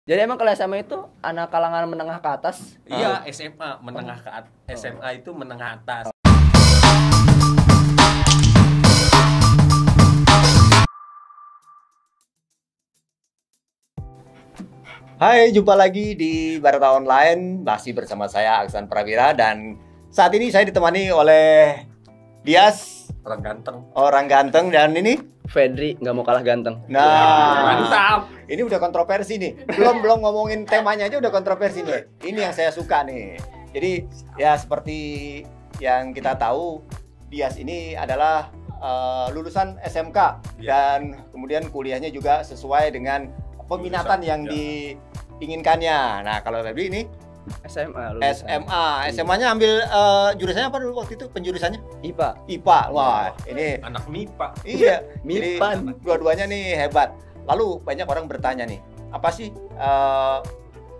Jadi emang kalau SMA itu anak kalangan menengah ke atas? Iya, SMA menengah ke atas. SMA itu menengah atas. Hai, jumpa lagi di Barata Online. Masih bersama saya Aksan Prawira. Dan saat ini saya ditemani oleh Dias, Orang ganteng. Dan ini Fedri nggak mau kalah ganteng. Nah, Mantap. ini udah kontroversi nih. Belum ngomongin temanya aja udah kontroversi nih. Ini yang saya suka nih. Jadi ya seperti yang kita tahu, Dias ini adalah lulusan SMK dan kemudian kuliahnya juga sesuai dengan peminatan yang diinginkannya. Nah, kalau Febri ini SMA lulusan. SMA-nya ambil jurusannya apa dulu waktu itu? Penjurusannya? IPA. Wah, ini Anak MIPA. iya. Mipan. Jadi dua-duanya nih hebat. Lalu banyak orang bertanya nih, apa sih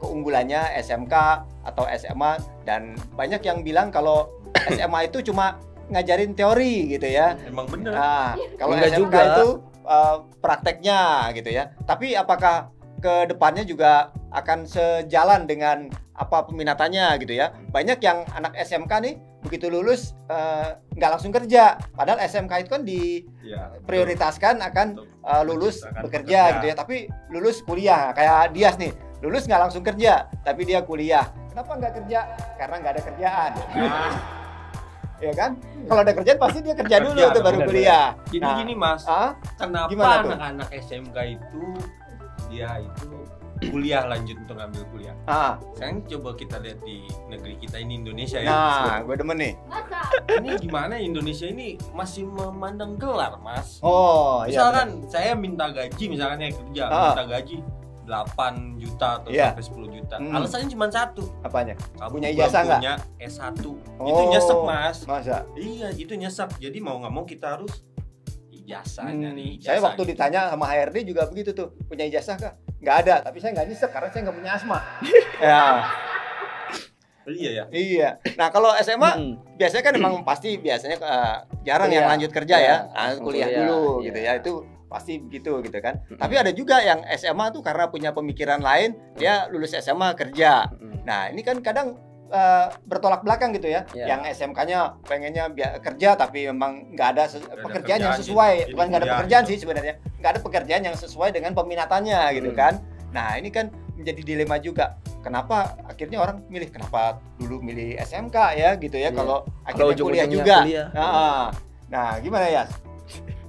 keunggulannya SMK atau SMA? Dan banyak yang bilang kalau SMA itu cuma ngajarin teori gitu ya. Emang bener. Nah, kalau Enggak SMK juga. itu prakteknya gitu ya. Tapi apakah ke depannya juga akan sejalan dengan apa peminatannya gitu ya? Banyak yang anak SMK nih begitu lulus nggak langsung kerja. Padahal SMK itu kan diprioritaskan akan lulus bekerja gitu ya. Tapi lulus kuliah kayak Dias nih, lulus nggak langsung kerja, tapi dia kuliah. Kenapa nggak kerja? Karena nggak ada kerjaan. Ya kan? Kalau ada kerjaan pasti dia kerja dulu tuh baru kuliah. Gini Mas, kenapa gimana tuh? anak-anak SMK itu dia itu kuliah lanjut untuk ngambil kuliah? Sekarang coba kita lihat di negeri kita ini Indonesia ya. Nah, gue demen nih. Ini gimana Indonesia ini masih memandang gelar, Mas. Oh, iya. Misalkan saya minta gaji, misalkan yang kerja minta gaji 8 juta atau sampai 10 juta. Alasannya cuma satu. Apanya? Kamu Punya ijazah nggak? punya S1. Itu nyesek, Mas. Masa? Iya, itu nyesek. Jadi mau nggak mau kita harus ijazahnya nih. Saya ijazah waktu gitu. ditanya sama HRD juga begitu tuh. Punya ijazah kah? Nggak ada. Tapi saya nggak nyesek karena saya nggak punya asma. Ya. Iya ya. Iya. Nah, kalau SMA biasanya kan emang pasti biasanya jarang yang lanjut kerja ya. Nah, kuliah dulu gitu ya. Itu pasti begitu gitu kan. Tapi ada juga yang SMA tuh karena punya pemikiran lain, dia lulus SMA kerja. Nah, ini kan kadang bertolak belakang gitu ya. Yang SMK-nya pengennya kerja tapi memang nggak ada pekerjaan yang sesuai. Bukan nggak ada pekerjaan sih sebenarnya. Nggak ada pekerjaan yang sesuai dengan peminatannya gitu kan. Nah, ini kan menjadi dilema juga. Kenapa akhirnya orang milih, kenapa dulu milih SMK ya gitu ya, kalau akhirnya kuliah juga. Nah, gimana ya?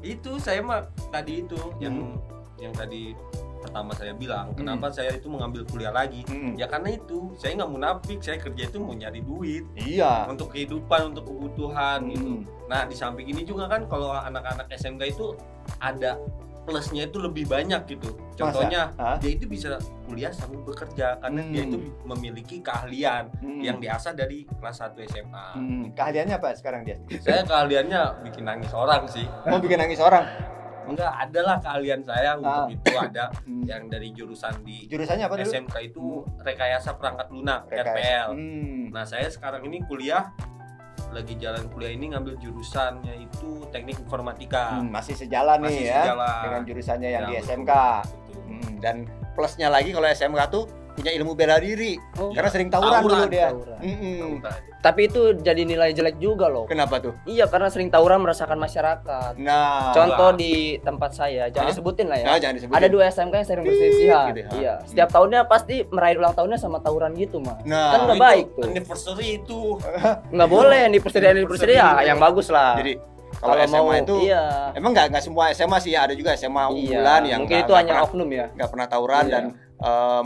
Itu saya mah tadi itu yang tadi pertama saya bilang, kenapa saya itu mengambil kuliah lagi? Ya karena itu saya nggak munafik, saya kerja itu mau nyari duit. Iya. Untuk kehidupan, untuk kebutuhan gitu. Nah, di samping ini juga kan kalau anak-anak SMK itu ada plusnya itu lebih banyak gitu. Contohnya dia itu bisa kuliah sambil bekerja karena dia itu memiliki keahlian yang diasah dari kelas 1 SMA. Keahliannya apa sekarang dia? Saya keahliannya bikin nangis orang sih. Mau bikin nangis orang? Enggak, adalah keahlian saya untuk itu ada yang dari jurusan di Jurusannya apa dulu? SMK itu rekayasa perangkat lunak, RPL. Nah, saya sekarang ini kuliah lagi jalan kuliah ini ngambil jurusannya itu teknik informatika. Masih sejalan nih ya dengan jurusannya yang di SMK. Dan plusnya lagi kalau SMK tuh punya ilmu bela diri karena sering tawuran dulu dia. Tapi itu jadi nilai jelek juga loh. Kenapa tuh? Iya, karena sering tawuran meresahkan masyarakat. Nah, contoh di tempat saya, jangan disebutin lah ya. Jangan disebutin. Ada 2 SMK yang sering perselisihan. Gitu ya. Iya, setiap tahunnya pasti merayakan ulang tahunnya sama tawuran gitu, Mas. Nah, kan nggak baik tuh. Anniversary itu. Nggak boleh anniversary ya, yang bagus lah. Jadi kalau SMA itu emang nggak semua SMA sih, ada juga SMA unggulan yang mungkin itu hanya oknum ya, nggak pernah tawuran dan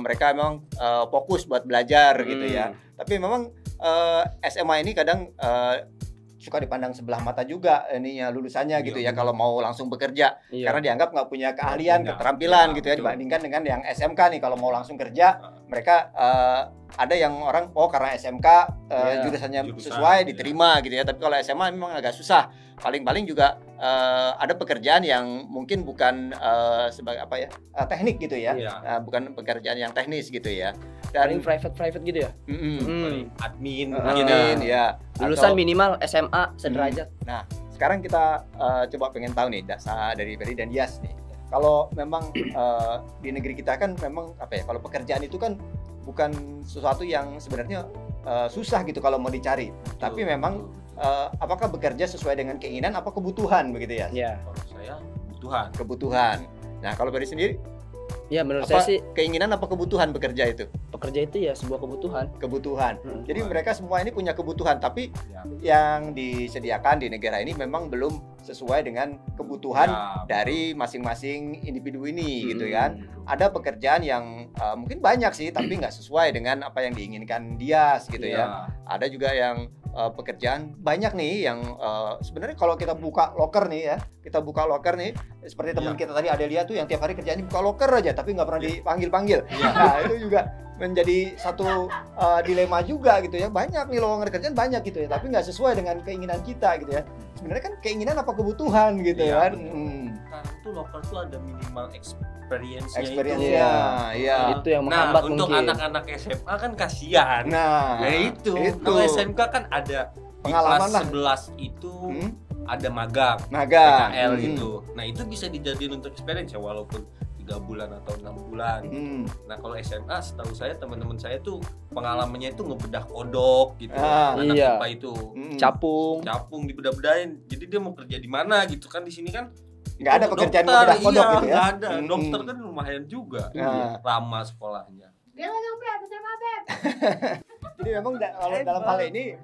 mereka memang fokus buat belajar gitu ya. Tapi memang SMA ini kadang suka dipandang sebelah mata juga ininya lulusannya gitu ya, kalau mau langsung bekerja karena dianggap nggak punya keahlian, keterampilan gitu ya, dibandingkan dengan yang SMK nih kalau mau langsung kerja mereka ada yang orang karena SMK jurusannya sesuai diterima gitu ya. Tapi kalau SMA memang agak susah. Paling-paling juga ada pekerjaan yang mungkin bukan sebagai apa ya, teknik gitu ya. Bukan pekerjaan yang teknis gitu ya. Dan private gitu ya. Admin ya. Lulusan minimal SMA sederajat. Nah, sekarang kita coba pengen tahu nih dari Ferry dan Dias nih. kalau memang di negeri kita kan memang apa ya, kalau pekerjaan itu kan bukan sesuatu yang sebenarnya susah gitu kalau mau dicari. Tapi memang apakah bekerja sesuai dengan keinginan apa kebutuhan begitu ya? Iya. Kalau saya Kebutuhan. Nah, kalau Beri sendiri Ya menurut apa, saya sih keinginan apa kebutuhan bekerja itu? pekerja itu ya sebuah kebutuhan. Kebutuhan. Jadi mereka semua ini punya kebutuhan, tapi yang disediakan di negara ini memang belum sesuai dengan kebutuhan dari masing-masing individu ini gitu kan. Ada pekerjaan yang mungkin banyak sih, tapi nggak sesuai dengan apa yang diinginkan dia gitu ya. Ada juga yang pekerjaan banyak nih yang sebenarnya kalau kita buka loker nih ya, seperti teman kita tadi Adelia tuh yang tiap hari kerjanya buka loker aja tapi nggak pernah dipanggil-panggil. Nah itu juga menjadi satu dilema juga gitu ya. Banyak nih lowongan kerjaan banyak gitu ya, tapi nggak sesuai dengan keinginan kita gitu ya. Sebenarnya kan keinginan apa kebutuhan gitu kan. Karena itu loker tuh ada minimal experience-nya Experience-nya, iya. Itu yang menghambat Nah, untuk mungkin. anak-anak SMA kan kasihan. Nah, itu. Kalau SMK kan ada pengalaman di kelas 11 itu ada magang. PKL itu. Nah, itu bisa dijadiin untuk experience ya, walaupun 3 bulan atau 6 bulan. Nah, kalau SMA setahu saya teman-teman saya tuh pengalamannya itu ngebedah kodok gitu. Anak iya. IPA itu. Capung dibedah-bedahin. Jadi dia mau kerja di mana gitu kan, di sini kan nggak ada pekerjaan dokter, ngebedah kodok gitu ya. Nggak ada. Dokter kan lumayan juga. Ramah sekolahnya. Jadi memang kalau dalam hal ini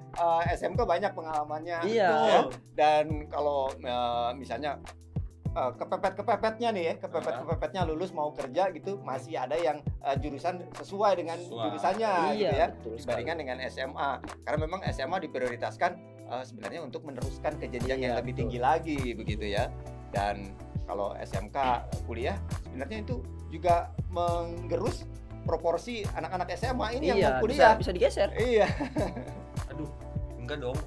SMK banyak pengalamannya. Iya. Ya. Dan kalau misalnya kepepetnya nih ya, kepepetnya lulus mau kerja gitu, masih ada yang jurusan sesuai dengan jurusannya gitu ya, dibandingkan dengan SMA. Karena memang SMA diprioritaskan sebenarnya untuk meneruskan ke jenjang yang lebih tinggi lagi begitu ya. Dan kalau SMK kuliah sebenarnya itu juga menggerus proporsi anak-anak SMA ini yang mau kuliah. Bisa digeser. Iya. Aduh, enggak dong,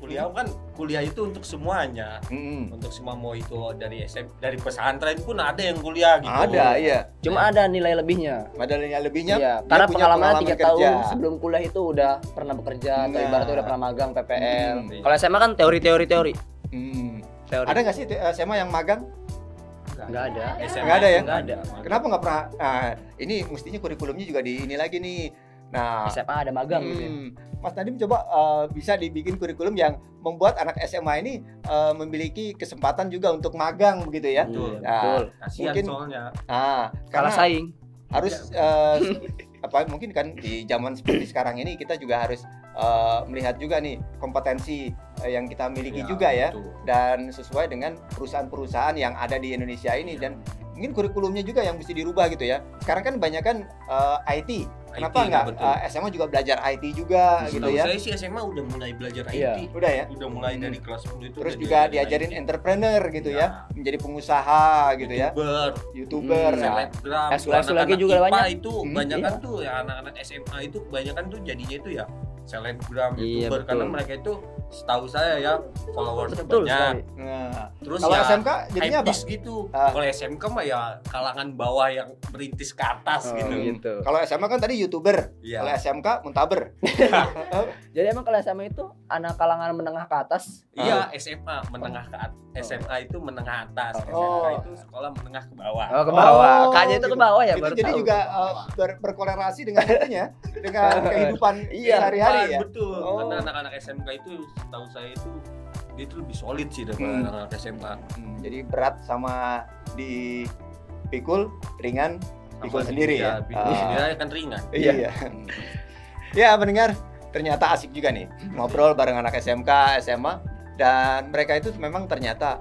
kuliah itu untuk semuanya. Untuk semua, mau itu dari dari pesantren pun ada yang kuliah gitu. Ada, iya. Cuma ada nilai lebihnya. Ada nilai lebihnya. Iya, karena pengalaman 3 tahun sebelum kuliah itu udah pernah bekerja atau ibaratnya udah pernah magang PPL. Kalau SMA kan teori. Ada nggak sih SMA yang magang? Nggak ada. Nggak ada ya? Nggak ada. Kenapa nggak pernah? Nah, ini mestinya kurikulumnya juga di ini lagi nih. Nah, SMA ada magang gitu ya. Mas Nadim coba bisa dibikin kurikulum yang membuat anak SMA ini memiliki kesempatan juga untuk magang begitu ya. Betul. Betul. Kasihan mungkin soalnya. Karena saing. harus mungkin kan di zaman seperti sekarang ini kita juga harus melihat juga nih kompetensi yang kita miliki juga ya, dan sesuai dengan perusahaan-perusahaan yang ada di Indonesia ini, dan mungkin kurikulumnya juga yang mesti dirubah gitu ya. Sekarang kan banyak kan IT. Kenapa nggak SMA juga belajar IT juga gitu ya? Saya sih SMA udah mulai belajar IT. Udah ya? Udah mulai dari kelas 10 itu. Terus juga diajarin entrepreneur gitu ya, menjadi pengusaha gitu ya. YouTuber. Selebgram. S lagi juga banyak. Itu kebanyakan tuh ya, anak-anak SMA itu kebanyakan tuh jadinya itu ya selebgram, YouTuber, karena mereka itu setahu saya ya followersnya banyak. Nah, terus kalau ya SMK jadinya apa? Gitu. Kalau SMK mah ya kalangan bawah yang merintis ke atas gitu. Kalau SMA kan tadi YouTuber. Kalau SMK muntaber. Jadi emang kalau SMA itu anak kalangan menengah ke atas? Iya, SMA menengah ke atas. SMA itu menengah atas. SMK itu sekolah menengah ke bawah. Ke bawah. Kayaknya itu ke bawah ya, baru jadi tahu. juga berkorelasi dengan itunya, dengan kehidupan sehari-hari ya. Betul. Karena anak-anak SMK itu setahu saya itu dia itu lebih solid sih daripada anak-anak SMA. Jadi berat sama dipikul, ringan pikul sendiri ya. Pikul sendiri kan ringan. Iya. Ya, pendengar, ternyata asik juga nih ngobrol bareng anak SMK, SMA, dan mereka itu memang ternyata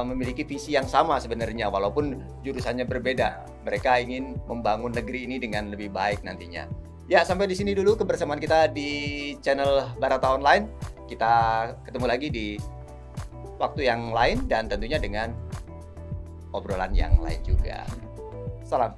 memiliki visi yang sama sebenarnya, walaupun jurusannya berbeda. Mereka ingin membangun negeri ini dengan lebih baik nantinya. Ya, sampai di sini dulu kebersamaan kita di channel Barata Online. Kita ketemu lagi di waktu yang lain dan tentunya dengan obrolan yang lain juga. Salam.